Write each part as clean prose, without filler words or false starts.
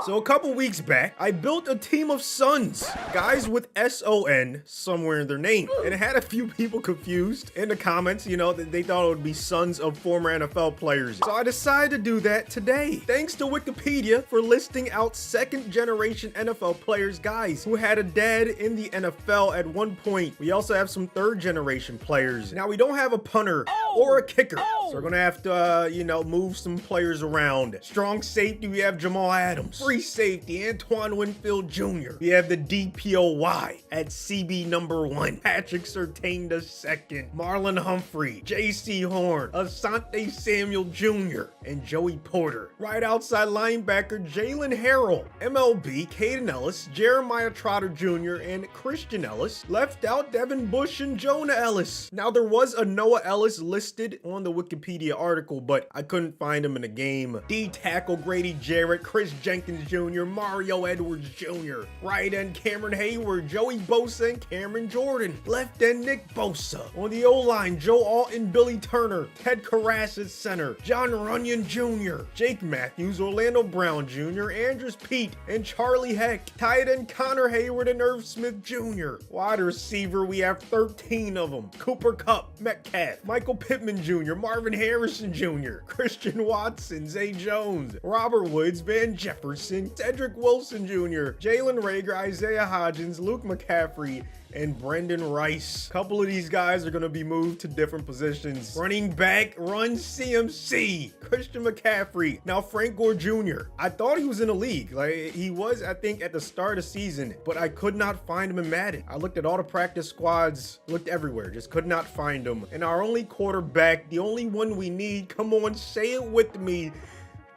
So a couple weeks back, I built a team of sons, guys with S-O-N somewhere in their name. And it had a few people confused in the comments, you know, that they thought it would be sons of former NFL players. So I decided to do that today. Thanks to Wikipedia for listing out second generation NFL players, guys who had a dad in the NFL at one point. We also have some third generation players. Now we don't have a punter or a kicker. So we're gonna have to, you know, move some players around. Strong safety, we have Jamal Adams. Free safety, Antoine Winfield Jr. We have the DPOY at CB number 1. Patrick Surtain II. Marlon Humphrey. J.C. Horn. Asante Samuel Jr. And Joey Porter. Right outside linebacker, Jalen Harrell. MLB, Caden Ellis. Jeremiah Trotter Jr. and Christian Ellis. Left out, Devin Bush and Jonah Ellis. Now there was a Noah Ellis listed on the Wikipedia article, but I couldn't find him in the game. D tackle, Grady Jarrett. Chris Jenkins Jr., Mario Edwards Jr., right end Cameron Hayward, Joey Bosa, and Cameron Jordan, left end Nick Bosa. On the O-line, Joe Alton, Billy Turner, Ted Karras at center, John Runyon Jr., Jake Matthews, Orlando Brown Jr., Andrews Pete, and Charlie Heck. Tight end Connor Hayward and Irv Smith Jr. Wide receiver, we have 13 of them. Cooper Kupp, Metcalf, Michael Pittman Jr., Marvin Harrison Jr., Christian Watson, Zay Jones, Robert Woods, Van Jefferson, Cedric Wilson Jr., Jalen Reagor, Isaiah Hodgins, Luke McCaffrey, and Brendan Rice. A couple of these guys are going to be moved to different positions. Running back, run CMC, Christian McCaffrey. Now Frank Gore Jr. I thought he was in the league. Like he was, I think, at the start of the season, but I could not find him in Madden. I looked at all the practice squads, looked everywhere, just could not find him. And our only quarterback, the only one we need, come on, say it with me,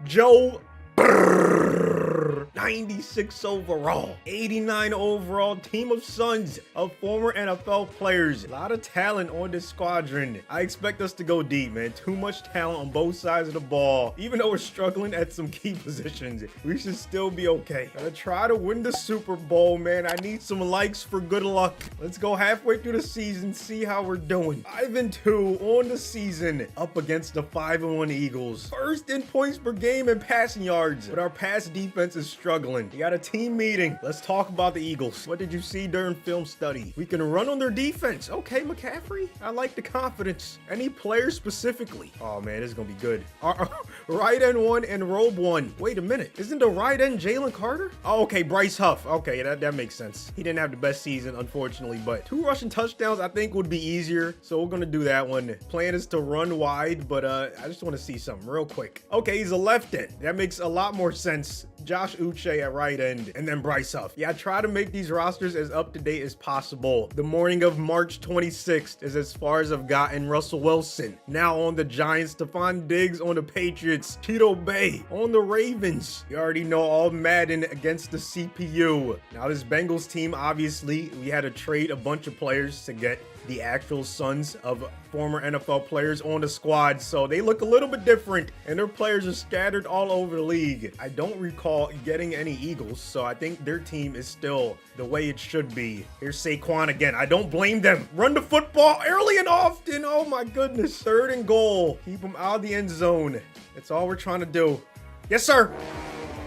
Joe 96 overall, 89 overall, team of sons of former NFL players. A lot of talent on this squadron. I expect us to go deep, man. Too much talent on both sides of the ball. Even though we're struggling at some key positions, we should still be okay. Gotta try to win the Super Bowl, man. I need some likes for good luck. Let's go halfway through the season, see how we're doing. 5-2 on the season, up against the 5-1 Eagles. First in points per game and passing yards, but our pass defense is struggling. We got a team meeting. Let's talk about the Eagles. What did you see during film study? We can run on their defense. Okay, McCaffrey. I like the confidence. Any player specifically? Oh man, this is gonna be good. Right end 1 and robe 1. Wait a minute. Isn't the right end Jalen Carter? Oh, okay, Bryce Huff. Okay, that makes sense. He didn't have the best season, unfortunately, but 2 rushing touchdowns I think would be easier. So we're gonna do that one. Plan is to run wide, but I just want to see something real quick. Okay, he's a left end. That makes a lot more sense. Josh Uche at right end, and then Bryce Huff. Yeah, I try to make these rosters as up-to-date as possible. The morning of March 26th is as far as I've gotten. Russell Wilson now on the Giants, Stephon Diggs on the Patriots, Tito Bay on the Ravens. You already know all Madden against the CPU. Now this Bengals team, obviously, we had to trade a bunch of players to get the actual sons of former NFL players on the squad, so they look a little bit different and their players are scattered all over the league. I don't recall getting any Eagles, so I think their team is still the way it should be. Here's Saquon again. I don't blame them. Run the football early and often. Oh my goodness. 3rd and goal. Keep them out of the end zone. That's all we're trying to do. Yes, sir.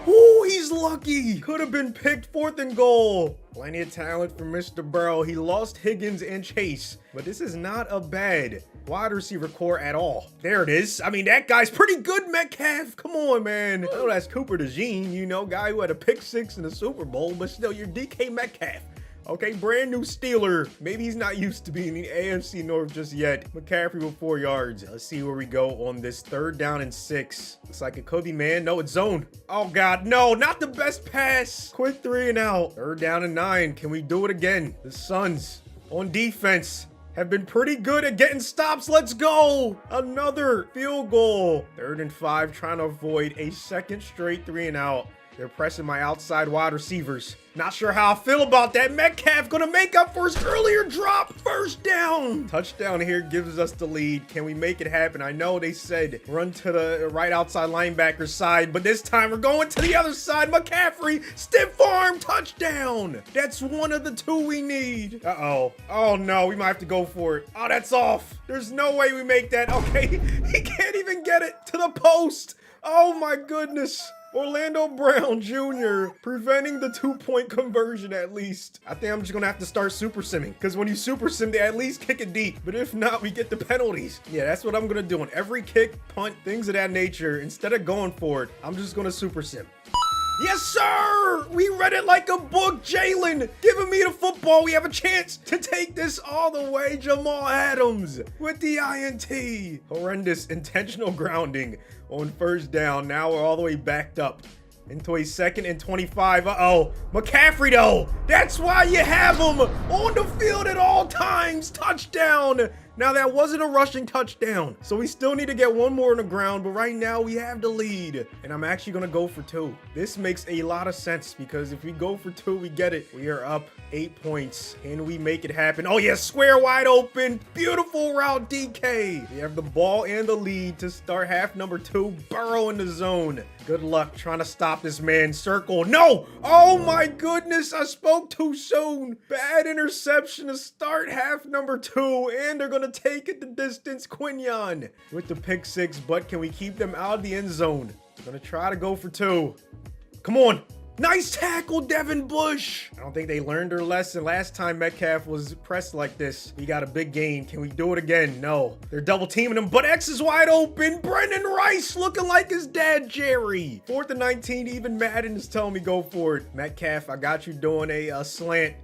Ooh, he's lucky. Could have been picked. 4th and goal. Plenty of talent for Mr. Burrow. He lost Higgins and Chase, but this is not a bad wide receiver core at all. There it is. I mean, that guy's pretty good, Metcalf. Come on, man. I know that's Cooper DeJean, you know, guy who had a pick 6 in the Super Bowl, but still, you're DK Metcalf. Okay, brand new Steeler. Maybe he's not used to being in the AFC North just yet. McCaffrey with 4 yards. Let's see where we go on this 3rd down and 6. Looks like it could be man. No, it's zone. Oh God, no, not the best pass. Quick 3 and out. 3rd down and 9. Can we do it again? The Suns on defense have been pretty good at getting stops. Let's go. Another field goal. 3rd and 5, trying to avoid a second straight 3 and out. They're pressing my outside wide receivers. Not sure how I feel about that. Metcalf gonna make up for his earlier drop. 1st down. Touchdown here gives us the lead. Can we make it happen? I know they said run to the right outside linebacker side, but this time we're going to the other side. McCaffrey, stiff arm, touchdown. That's one of the 2 we need. Uh-oh. Oh no, we might have to go for it. Oh, that's off. There's no way we make that. Okay, he can't even get it to the post. Oh my goodness. Orlando Brown Jr. preventing the 2-point conversion at least. I think I'm just gonna have to start super simming, because when you super sim, they at least kick it deep. But if not, we get the penalties. Yeah, that's what I'm gonna do on every kick, punt, things of that nature. Instead of going for it, I'm just gonna super sim. Yes, sir! We read it like a book, Jalen. Giving me the football. We have a chance to take this all the way. Jamal Adams with the INT. Horrendous intentional grounding on first down. Now we're all the way backed up into a 2nd and 25. Uh-oh. McCaffrey, though. That's why you have him on the field at all times. Touchdown. Now, that wasn't a rushing touchdown, so we still need to get one more on the ground, but right now we have the lead, and I'm actually going to go for 2. This makes a lot of sense, because if we go for 2, we get it. We are up 8 points, and we make it happen. Oh, yeah, square wide open. Beautiful route, DK. We have the ball and the lead to start half number 2. Burrow in the zone. Good luck trying to stop this man. Circle. No! Oh, my goodness. I spoke too soon. Bad interception to start half number 2, and they're going to take it the distance. Quinion with the pick 6, but can we keep them out of the end zone? We're going to try to go for 2. Come on. Nice tackle, Devin Bush. I don't think they learned their lesson last time Metcalf was pressed like this. He got a big gain. Can we do it again? No. They're double teaming him, but X is wide open. Brendan Rice looking like his dad, Jerry. 4th and 19, even Madden is telling me go for it. Metcalf, I got you doing a slant.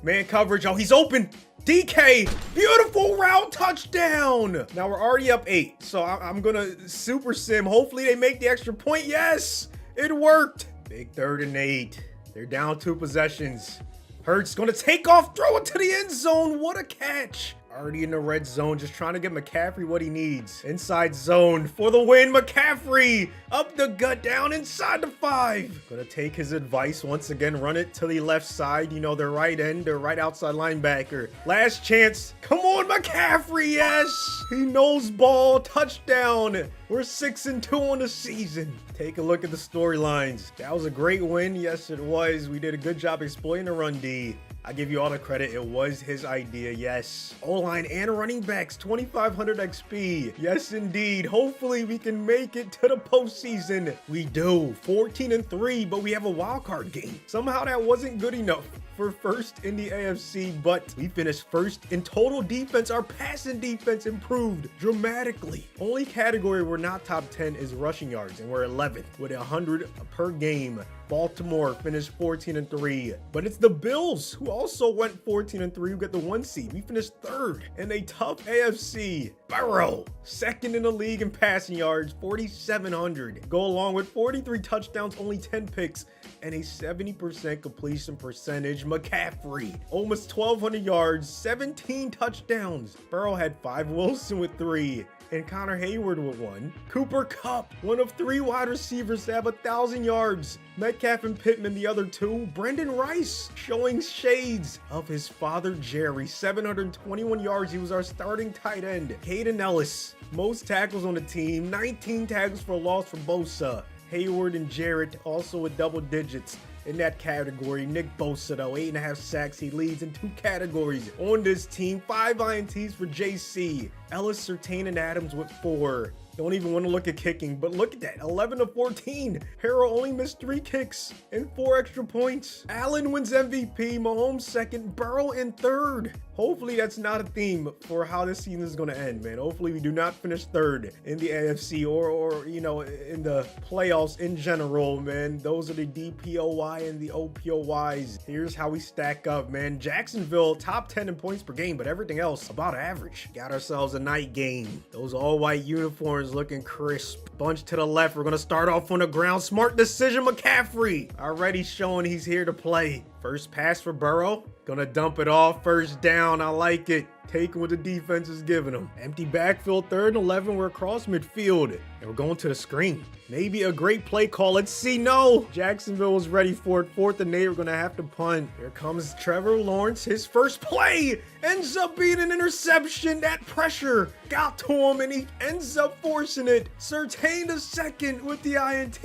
Man coverage. Oh, he's open. DK, beautiful route, touchdown. Now we're already up 8, so I'm gonna super sim. Hopefully they make the extra point. Yes, it worked. Big 3rd and 8. They're down 2 possessions. Hurts gonna take off, throw it to the end zone. What a catch. Already in the red zone, just trying to get McCaffrey what he needs. Inside zone for the win. McCaffrey up the gut, down inside the 5. Gonna take his advice once again, run it to the left side. You know, their right end, their right outside linebacker. Last chance. Come on, McCaffrey. Yes, he knows ball. Touchdown. We're 6-2 on the season. Take a look at the storylines. That was a great win. Yes, it was. We did a good job exploiting the run D. I give you all the credit. It was his idea, yes. O-line and running backs, 2,500 XP. Yes, indeed. Hopefully, we can make it to the postseason. We do. 14-3, but we have a wild card game. Somehow, that wasn't good enough for first in the AFC, but we finished first in total defense. Our passing defense improved dramatically. Only category we're not top 10 is rushing yards, and we're 11th with 100 per game. Baltimore finished 14-3, but it's the Bills who also went 14-3 who get the 1 seed. We finished 3rd in a tough AFC. Burrow, 2nd in the league in passing yards, 4,700. Go along with 43 touchdowns, only 10 picks, and a 70% completion percentage. McCaffrey, almost 1,200 yards, 17 touchdowns. Burrow had 5, Wilson with 3. And Connor Hayward with 1. Cooper Kupp, one of 3 wide receivers to have 1,000 yards. Metcalf and Pittman, the other 2. Brendan Rice, showing shades of his father, Jerry. 721 yards. He was our starting tight end. Hayden Ellis, most tackles on the team. 19 tackles for loss for Bosa. Hayward and Jarrett also with double digits in that category. Nick Bosa, though, 8.5 sacks. He leads in 2 categories on this team. 5 INTs for JC. Ellis, Surtain, and Adams with 4. Don't even want to look at kicking, but look at that, 11-14. Harrell only missed 3 kicks and 4 extra points. Allen wins MVP, Mahomes 2nd, Burrow in 3rd. Hopefully that's not a theme for how this season is going to end, man. Hopefully we do not finish 3rd in the AFC or you know, in the playoffs in general, man. Those are the DPOY and the OPOYs. Here's how we stack up, man. Jacksonville, top 10 in points per game, but everything else about average. Got ourselves a night game. Those all-white uniforms looking crisp. Bunch to the left. We're going to start off on the ground. Smart decision, McCaffrey. Already showing he's here to play. First pass for Burrow. Gonna dump it off. First down. I like it. Taking what the defense is giving him. Empty backfield, 3rd and 11. We're across midfield. And we're going to the screen. Maybe a great play call. Let's see. No. Jacksonville was ready for it. 4th and 8. We're going to have to punt. Here comes Trevor Lawrence. His first play ends up being an interception. That pressure got to him, and he ends up forcing it. Surtain the 2nd with the INT.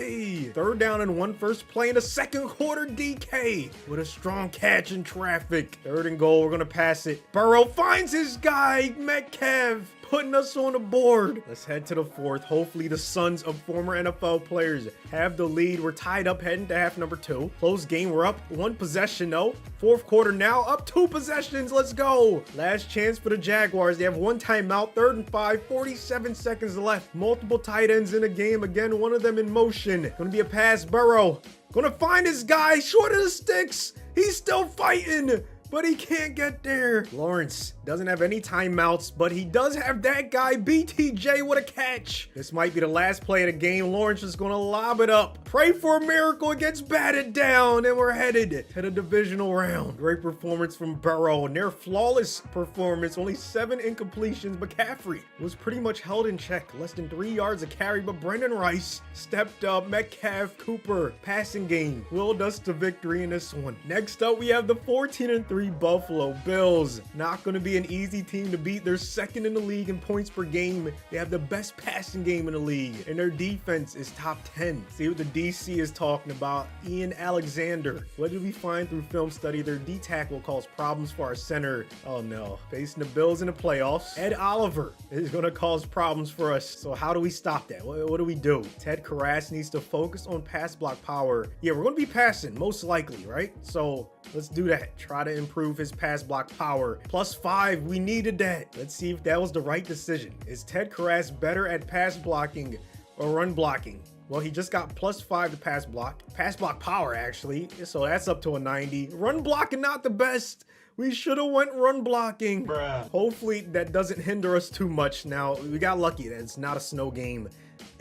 3rd down and 1. First play in the 2nd quarter. DK with a strong catch in traffic. 3rd and goal. We're going to pass it. Burrow finds his guy. Metcalf putting us on the board. Let's head to the fourth. Hopefully the sons of former NFL players have the lead. We're tied up heading to half number 2. Close game. We're up 1 possession though. Fourth quarter now, up 2 possessions. Let's go. Last chance for the Jaguars. They have 1 timeout. 3rd and 5. 47 seconds left. Multiple tight ends in the game. Again, one of them in motion. Gonna be a pass. Burrow. Gonna find this guy short of the sticks. He's still fighting, but he can't get there. Lawrence doesn't have any timeouts, but he does have that guy, BTJ, with a catch. This might be the last play of the game. Lawrence is going to lob it up. Pray for a miracle. It gets batted down, and we're headed to the divisional round. Great performance from Burrow. Near flawless performance. Only 7 incompletions. McCaffrey was pretty much held in check. Less than 3 yards of carry, but Brendan Rice stepped up. Metcalf, Cooper, passing game willed us to victory in this one. Next up, we have the 14-3 Buffalo Bills. Not going to be an easy team to beat. They're 2nd in the league in points per game. They have the best passing game in the league, and their defense is top 10. See what the DC is talking about. Ian Alexander. What did we find through film study? Their D tackle cause problems for our center. Oh no. Facing the Bills in the playoffs. Ed Oliver is going to cause problems for us. So how do we stop that? What do we do? Ted Karras needs to focus on pass block power. Yeah, we're going to be passing, most likely, right? So let's do that. Try to improve his pass block power. +5. We needed that. Let's see if that was the right decision. Is Ted Karras better at pass blocking or run blocking? Well, he just got +5 to pass block power, actually. So that's up to a 90. Run blocking, not the best. We should have went run blocking. Bruh. Hopefully that doesn't hinder us too much. Now, we got lucky that it's not a snow game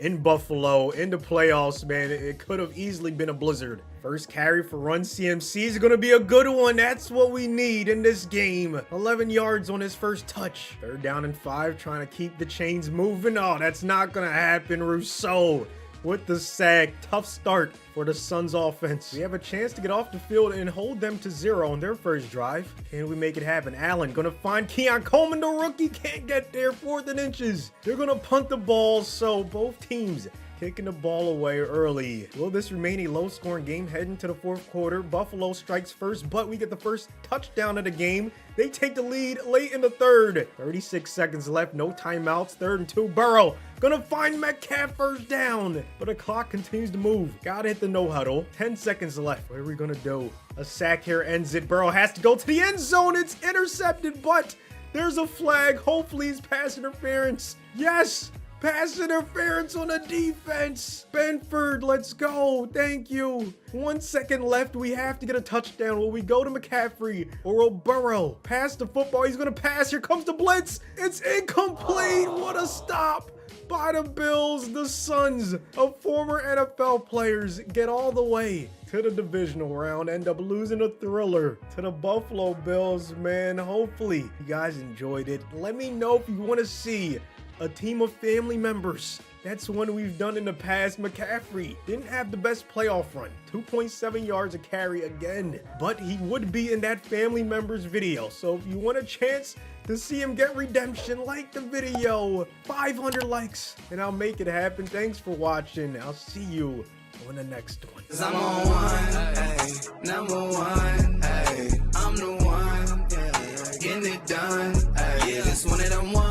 in Buffalo, in the playoffs, man. It could have easily been a blizzard. First carry for Run CMC is going to be a good one. That's what we need in this game. 11 yards on his first touch. 3rd down and 5, trying to keep the chains moving. Oh, that's not going to happen. Rousseau with the sack. Tough start for the Suns offense. We have a chance to get off the field and hold them to 0 on their first drive. Can we make it happen? Allen gonna find Keon Coleman, the rookie. Can't get there. 4th and inches. They're gonna punt the ball, so both teams kicking the ball away early. Will this remain a low-scoring game heading to the 4th quarter? Buffalo strikes first, but we get the first touchdown of the game. They take the lead late in the 3rd. 36 seconds left, no timeouts. 3rd and 2. Burrow gonna find Metcalf, 1st down, but the clock continues to move. Gotta hit the no huddle. 10 seconds left. What are we gonna do? A sack here ends it. Burrow has to go to the end zone. It's intercepted, but there's a flag. Hopefully it's pass interference. Yes! Pass interference on the defense. Benford, let's go. Thank you. 1 second left. We have to get a touchdown. Will we go to McCaffrey or will Burrow pass the football? He's going to pass. Here comes the blitz. It's incomplete. What a stop by the Bills. The sons of former NFL players get all the way to the divisional round, end up losing a thriller to the Buffalo Bills, man. Hopefully you guys enjoyed it. Let me know if you want to see a team of family members. That's one we've done in the past. McCaffrey didn't have the best playoff run. 2.7 yards a carry again, but he would be in that family members video. So if you want a chance to see him get redemption, like the video. 500 likes and I'll make it happen. Thanks for watching. I'll see you on the next one. 'Cause I'm on one, ay, #1, ay, I'm the one, yeah, getting it done, ay, yeah, this one of them ones.